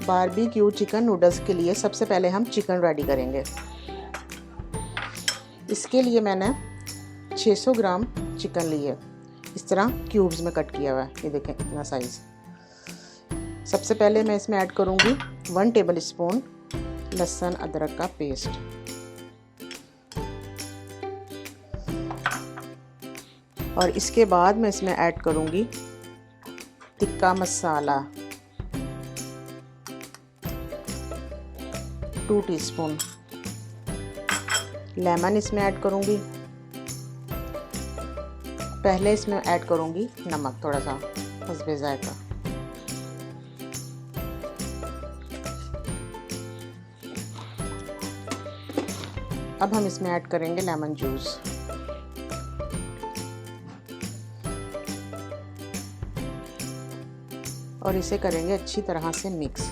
Barbecue chicken noodles के लिए सबसे पहले हम चिकन रेडी करेंगे। इसके लिए मैंने 600 ग्राम चिकन लिए, इस तरह क्यूब्स में कट किया हुआ है। ये देखें इतना साइज़। सबसे पहले मैं इसमें ऐड करूँगी 1 टेबल स्पून लहसुन अदरक का पेस्ट, और इसके बाद मैं इसमें ऐड करूँगी टिक्का मसाला 2 टीस्पून, लेमन इसमें ऐड करूँगी। पहले इसमें ऐड करूँगी नमक थोड़ा सा हस्बे जायका। अब हम इसमें ऐड करेंगे लेमन जूस। और इसे करेंगे अच्छी तरह से मिक्स।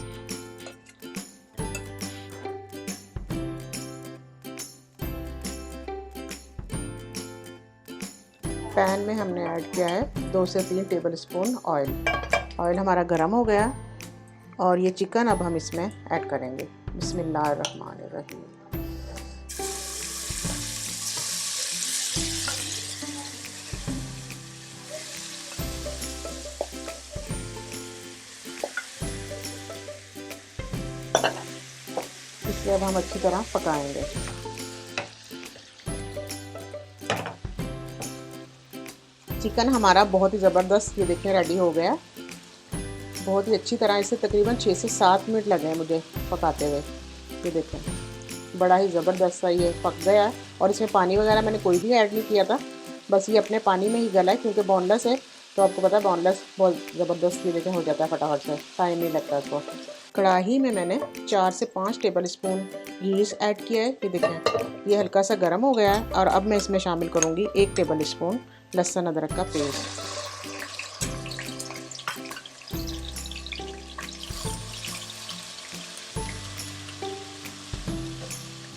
पैन में हमने ऐड किया है 2 से 3 टेबल स्पून ऑयल। ऑयल हमारा गर्म हो गया और ये चिकन अब हम इसमें ऐड करेंगे। बिस्मिल्लाहिर्रहमानिर्रहीम। इसे अब हम अच्छी तरह पकाएंगे। चिकन हमारा बहुत ही ज़बरदस्त ये देखिए रेडी हो गया। बहुत ही अच्छी तरह इसे तकरीबन 6 से 7 मिनट लगे हैं मुझे पकाते हुए। ये देखें बड़ा ही ज़बरदस्त सा ये पक गया है। और इसमें पानी वगैरह मैंने कोई भी ऐड नहीं किया था, बस ये अपने पानी में ही गला है, क्योंकि बोनलेस है तो आपको पता है बोनलेस बहुत ज़बरदस्त ये देखें हो जाता है फटाफट से, टाइम नहीं लगता इसको। कढ़ाई में मैंने 4 से 5 टेबल स्पून घी ऐड किया है। ये देखें ये हल्का सा गर्म हो गया है। और अब मैं इसमें शामिल करूँगी 1 टेबल स्पून लहसुन अदरक का पेस्ट।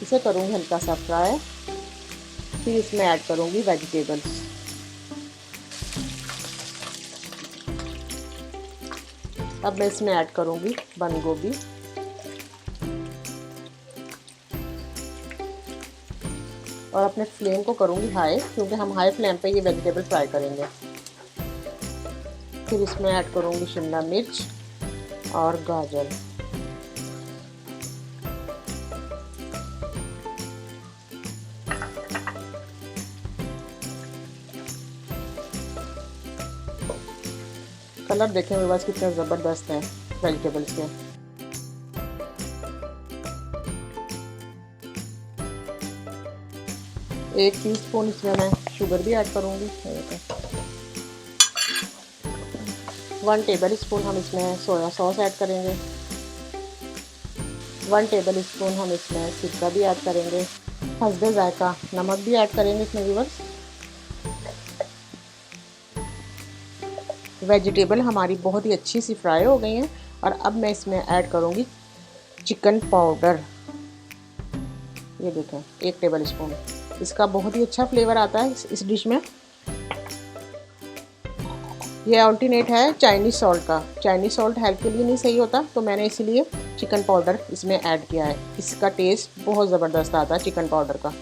इसे करूँगी हल्का सा फ्राई। फिर इसमें ऐड करूँगी वेजिटेबल्स। अब मैं इसमें ऐड करूँगी बंद गोभी, और अपने फ्लेम को करूँगी हाई, क्योंकि हम हाई फ्लेम पे ये वेजिटेबल फ्राई करेंगे। फिर इसमें ऐड करूँगी शिमला मिर्च और गाजर। कलर देखें मेरे पास कितने ज़बरदस्त हैं वेजिटेबल्स के। एक टीस्पून इसमें मैं शुगर भी ऐड करूँगी। 1 टेबल स्पून हम इसमें सोया सॉस ऐड करेंगे। 1 टेबल स्पून हम इसमें सिरका भी ऐड करेंगे। हस्बे जायका नमक भी ऐड करेंगे इसमें व्यूअर्स। वेजिटेबल हमारी बहुत ही अच्छी सी फ्राई हो गई हैं। और अब मैं इसमें ऐड करूँगी चिकन पाउडर। ये देखें 1 टेबल स्पून। इसका बहुत ही अच्छा फ्लेवर आता है इस डिश में। ये अल्टरनेट है चाइनीज़ सॉल्ट का। चाइनीज़ सॉल्ट हेल्थ के लिए नहीं सही होता, तो मैंने इसीलिए चिकन पाउडर इसमें ऐड किया है। इसका टेस्ट बहुत ज़बरदस्त आता है चिकन पाउडर का।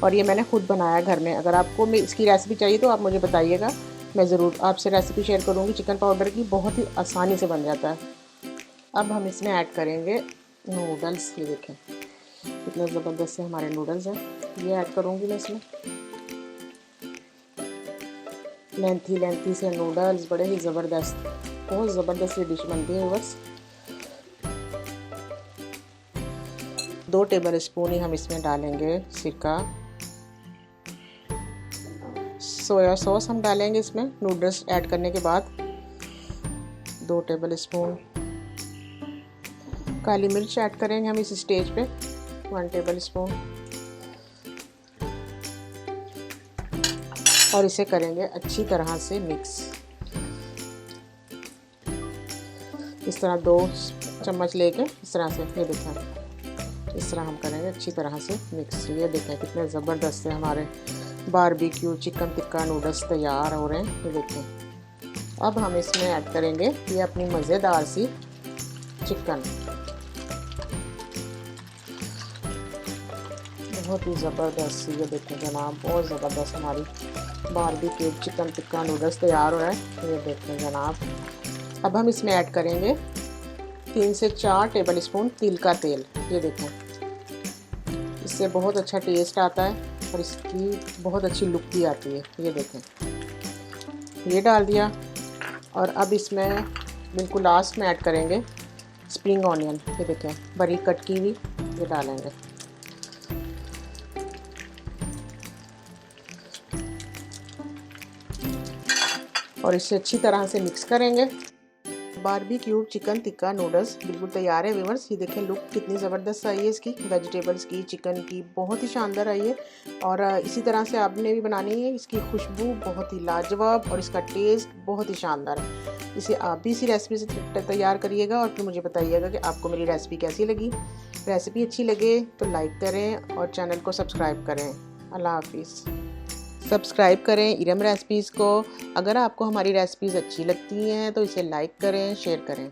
और ये मैंने खुद बनाया घर में। अगर आपको इसकी रेसिपी चाहिए तो आप मुझे बताइएगा, मैं ज़रूर आपसे रेसिपी शेयर करूँगी। चिकन पाउडर की बहुत ही आसानी से बन जाता है। अब हम इसमें ऐड करेंगे नूडल्स। ये देखें कितने ज़बरदस्त से हमारे नूडल्स हैं। ये ऐड करूँगी मैं इसमें। लेंथी से नूडल्स बड़े ही ज़बरदस्त, बहुत ज़बरदस्त ये डिश बनती है बस। 2 टेबल स्पून ही हम इसमें डालेंगे सिरका। सोया सॉस हम डालेंगे इसमें नूडल्स ऐड करने के बाद 2 टेबल स्पून। काली मिर्च ऐड करेंगे हम इस स्टेज पे 1 टेबल स्पून। और इसे करेंगे अच्छी तरह से मिक्स। इस तरह 2 चम्मच लेके इस तरह से, ये देखें इस तरह हम करेंगे अच्छी तरह से मिक्स। ये देखें कितने ज़बरदस्त से हमारे बारबेक्यू चिकन टिक्का नूडल्स तैयार हो रहे हैं। ये देखें अब हम इसमें ऐड करेंगे ये अपनी मज़ेदार सी चिकन। बहुत ही ज़बरदस्त, ये देखें जनाब, बहुत ज़बरदस्त हमारी बारबेक्यू चिकन टिक्का नूडल्स तैयार हो रहा है। ये देखें जनाब। अब हम इसमें ऐड करेंगे 3 से 4 टेबल स्पून तिल का तेल। ये देखें, इससे बहुत अच्छा टेस्ट आता है और इसकी बहुत अच्छी लुक भी आती है। ये देखें, ये डाल दिया। और अब इसमें बिल्कुल लास्ट में ऐड करेंगे स्प्रिंग ऑनियन। ये देखें, बारीक कट की हुई, ये डालेंगे। और इसे अच्छी तरह से मिक्स करेंगे। बारबेक्यू चिकन टिक्का नूडल्स बिल्कुल तैयार है व्यूअर्स। ये देखें लुक कितनी ज़बरदस्त आई है इसकी, वेजिटेबल्स की, चिकन की, बहुत ही शानदार आई है। और इसी तरह से आपने भी बनानी है। इसकी खुशबू बहुत ही लाजवाब और इसका टेस्ट बहुत ही शानदार है। इसे आप भी इसी रेसिपी से तैयार करिएगा और फिर मुझे बताइएगा कि आपको मेरी रेसिपी कैसी लगी। रेसिपी अच्छी लगे तो लाइक करें और चैनल को सब्सक्राइब करें। अल्लाह हाफिज़। सब्सक्राइब करें इरम रेसिपीज़ को। अगर आपको हमारी रेसिपीज़ अच्छी लगती हैं तो इसे लाइक करें, शेयर करें।